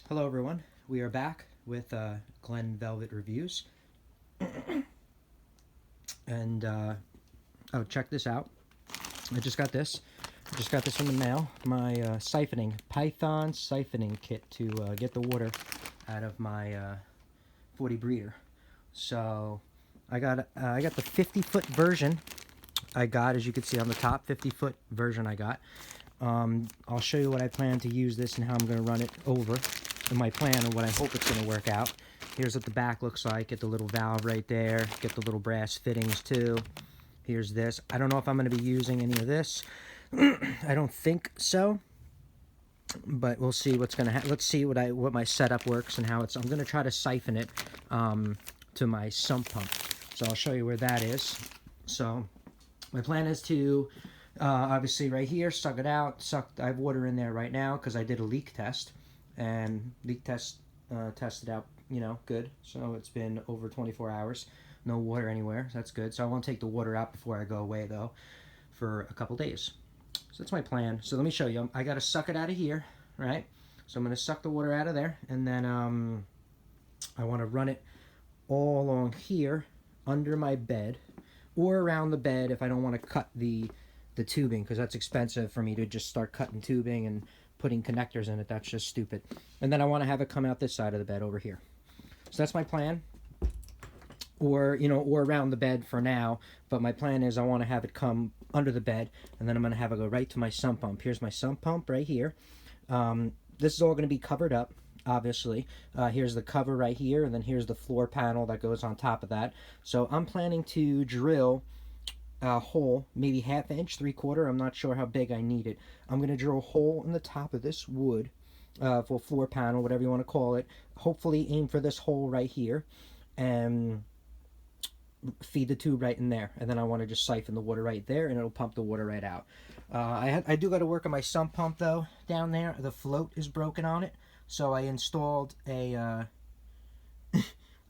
Hello everyone, we are back with Glen Velvet Reviews. And oh, check this out. I just got this in the mail. My siphoning, Python siphoning kit to get the water out of my 40 breeder. So I got the 50-foot version. I got, as you can see on the top, 50-foot version I got. I'll show you what I plan to use this and how I'm going to run it over, and my plan and what I hope it's going to work out. Here's what the back looks like. Get the little valve right there. Get the little brass fittings too. Here's this. I don't know if I'm going to be using any of this. I don't think so, but we'll see what's going to happen. Let's see what my setup works and how it's. I'm going to try to siphon it to my sump pump. So I'll show you where that is. So my plan is to obviously right here, suck it out. I have water in there right now because I did a leak test, and leak test tested out, good. So it's been over 24 hours, no water anywhere. So that's good. So I won't take the water out before I go away though, for a couple days. So that's my plan. So let me show you. I got to suck it out of here, right? So I'm going to suck the water out of there, and then I want to run it all along here under my bed, or around the bed if I don't want to cut the tubing, because that's expensive for me to just start cutting tubing and putting connectors in it. That's just stupid. And then I want to have it come out this side of the bed over here. So that's my plan. Or around the bed for now, but my plan is I want to have it come under the bed, and then I'm going to have it go right to my sump pump. Here's my sump pump right here. This is all going to be covered up, obviously. Here's the cover right here, and then here's the floor panel that goes on top of that. So I'm planning to drill a hole, maybe 1/2 inch, 3/4. I'm not sure how big I need it. I'm going to drill a hole in the top of this wood for floor panel, whatever you want to call it. Hopefully aim for this hole right here, and feed the tube right in there, and then I want to just siphon the water right there, and it'll pump the water right out. I do got to work on my sump pump though. Down there, the float is broken on it, so I installed a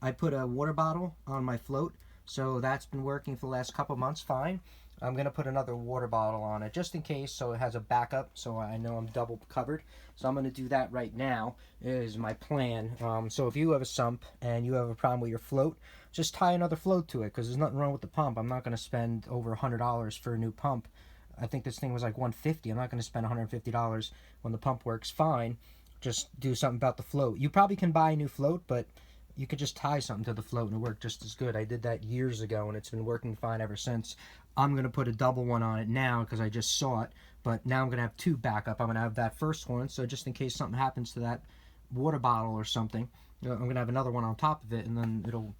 I put a water bottle on my float, so that's been working for the last couple months fine. I'm gonna put another water bottle on it just in case, so it has a backup, so I know I'm double covered. So I'm gonna do that right now, is my plan. So if you have a sump and you have a problem with your float, just tie another float to it, because there's nothing wrong with the pump. I'm not gonna spend over $100 for a new pump. I think this thing was like $150. I'm not gonna spend $150 when the pump works fine. Just do something about the float. You probably can buy a new float, but you could just tie something to the float and it worked just as good. I did that years ago and it's been working fine ever since. I'm going to put a double one on it now because I just saw it, but now I'm going to have two backup. I'm going to have that first one, so just in case something happens to that water bottle or something, I'm going to have another one on top of it, and then it'll,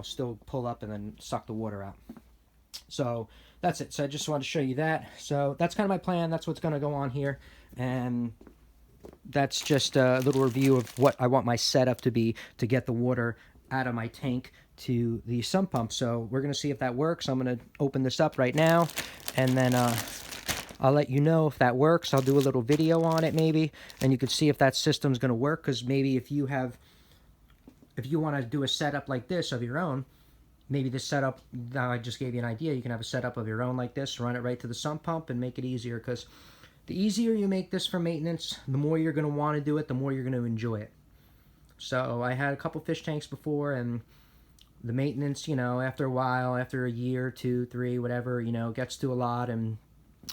still pull up and then suck the water out. So that's it. So I just wanted to show you that. So that's kind of my plan. That's what's going to go on here, and that's just a little review of what I want my setup to be to get the water out of my tank to the sump pump. So we're going to see if that works. I'm going to open this up right now, and then I'll let you know if that works. I'll do a little video on it maybe, and you can see if that system's going to work, because maybe if you want to do a setup like this of your own, maybe this setup, now I just gave you an idea, you can have a setup of your own like this, run it right to the sump pump and make it easier, because the easier you make this for maintenance, the more you're going to want to do it, the more you're going to enjoy it. So I had a couple fish tanks before, and the maintenance, after a while, after a year, 2, 3, whatever, gets to a lot, and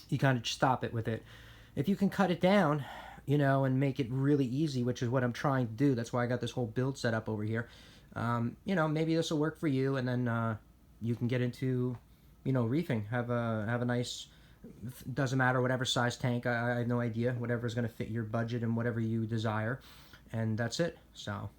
you kind of stop it with it. If you can cut it down, and make it really easy, which is what I'm trying to do, that's why I got this whole build set up over here. Maybe this will work for you, and then you can get into, reefing. Have a nice, doesn't matter whatever size tank, I have no idea, whatever's going to fit your budget and whatever you desire, and that's it. So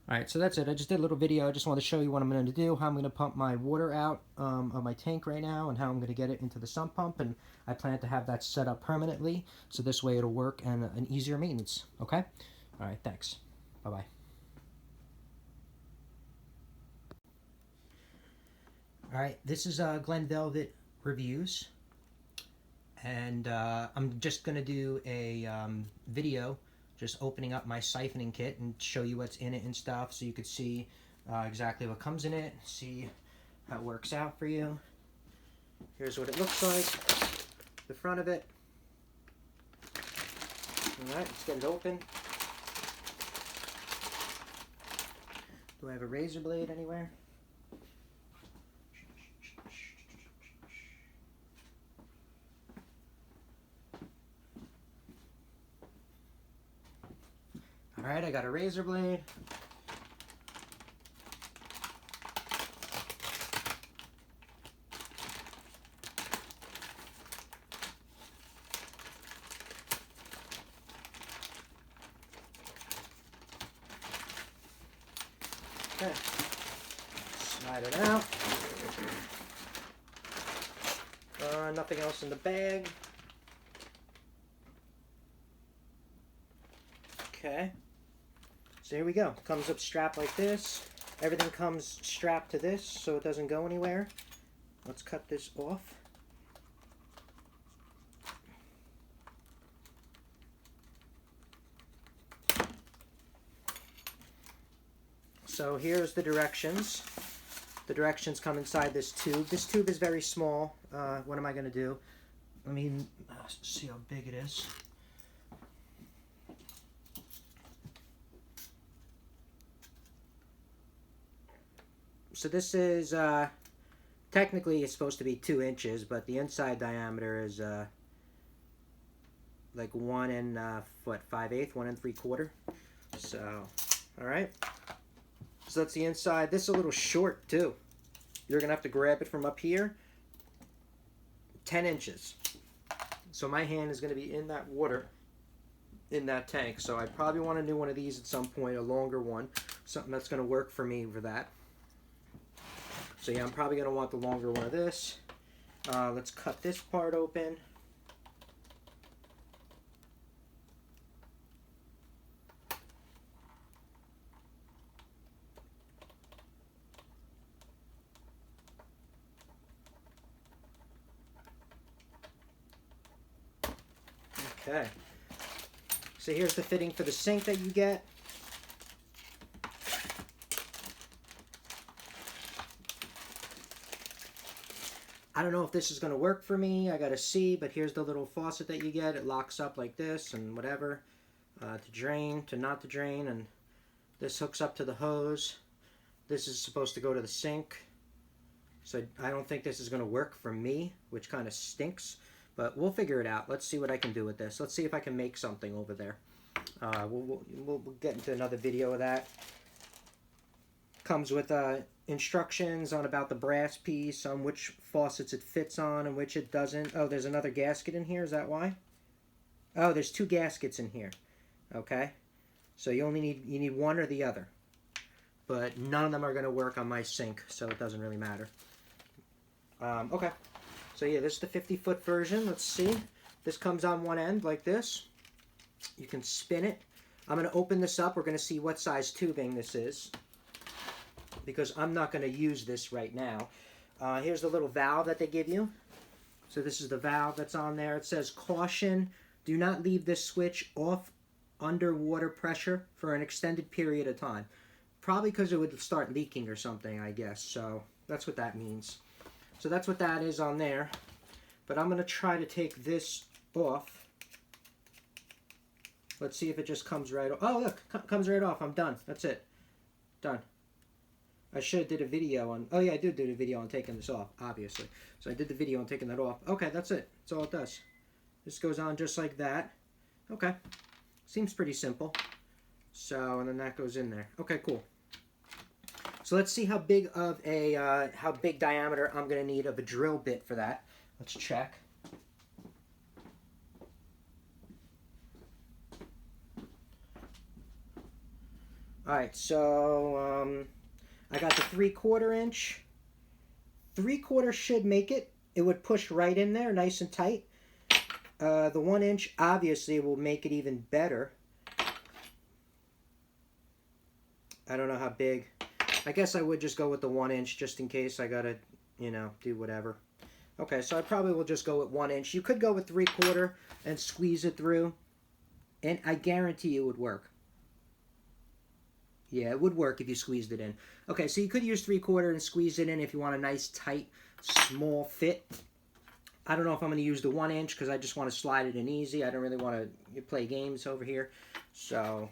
alright, so that's it. I just did a little video. I just want to show you what I'm going to do, how I'm going to pump my water out of my tank right now, and how I'm going to get it into the sump pump, and I plan to have that set up permanently, so this way it'll work and an easier maintenance. Okay? Alright, thanks. Bye-bye. Alright, this is Glen Velvet Reviews, and I'm just going to do a video just opening up my siphoning kit and show you what's in it and stuff, so you could see exactly what comes in it, see how it works out for you. Here's what it looks like, the front of it. Alright, let's get it open. Do I have a razor blade anywhere? Alright, I got a razor blade. Okay, slide it out. Nothing else in the bag. Okay, so here we go. Comes up strapped like this. Everything comes strapped to this so it doesn't go anywhere. Let's cut this off. So here's the directions. The directions come inside this tube. This tube is very small. What am I going to do? Let me see how big it is. So this is, technically it's supposed to be 2 inches, but the inside diameter is like 1 and 5/8, 1 3/4. So, alright. So that's the inside. This is a little short too. You're going to have to grab it from up here. 10 inches. So my hand is going to be in that water, in that tank. So I probably want to do one of these at some point, a longer one. Something that's going to work for me for that. So yeah, I'm probably going to want the longer one of this. Let's cut this part open. Okay, so here's the fitting for the sink that you get. I don't know if this is going to work for me. I got to see, but here's the little faucet that you get. It locks up like this and whatever, to drain, to not to drain, and this hooks up to the hose. This is supposed to go to the sink. So I don't think this is going to work for me, which kind of stinks. But we'll figure it out. Let's see what I can do with this. Let's see if I can make something over there. We'll get into another video of that. Comes with instructions on about the brass piece, on which faucets it fits on and which it doesn't. Oh, there's another gasket in here. Is that why? Oh, there's 2 gaskets in here. Okay. So you need one or the other. But none of them are going to work on my sink, so it doesn't really matter. Okay. So yeah, this is the 50-foot version. Let's see. This comes on one end like this. You can spin it. I'm going to open this up. We're going to see what size tubing this is, because I'm not going to use this right now. Here's the little valve that they give you. So this is the valve that's on there. It says, caution, do not leave this switch off under water pressure for an extended period of time. Probably because it would start leaking or something, I guess. So that's what that means. So that's what that is on there. But I'm going to try to take this off. Let's see if it just comes right off. Oh, look, comes right off. I'm done. That's it. Done. I should have did a video on... Oh, yeah, I did a video on taking this off, obviously. So I did the video on taking that off. Okay, that's it. That's all it does. This goes on just like that. Okay. Seems pretty simple. So, and then that goes in there. Okay, cool. So let's see how big of a, how big diameter I'm going to need of a drill bit for that. Let's check. Alright, so I got the 3/4 inch. 3/4 should make it. It would push right in there, nice and tight. The 1 inch obviously will make it even better. I don't know how big. I guess I would just go with the 1 inch just in case I gotta, you know, do whatever. Okay, so I probably will just go with 1 inch. You could go with 3/4 and squeeze it through, and I guarantee it would work. Yeah, it would work if you squeezed it in. Okay, so you could use 3/4 and squeeze it in if you want a nice, tight, small fit. I don't know if I'm going to use the 1 inch because I just want to slide it in easy. I don't really want to play games over here. So,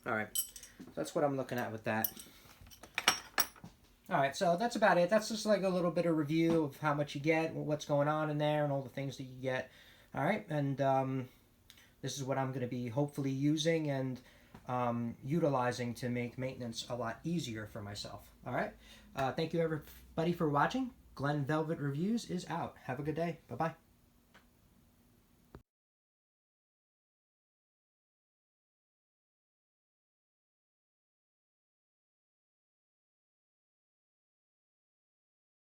alright. So that's what I'm looking at with that. All right, so that's about it. That's just like a little bit of review of how much you get, what's going on in there, and all the things that you get. All right, and this is what I'm going to be hopefully using and utilizing to make maintenance a lot easier for myself. All right, thank you everybody for watching. Glenn Velvet Reviews is out. Have a good day. Bye-bye.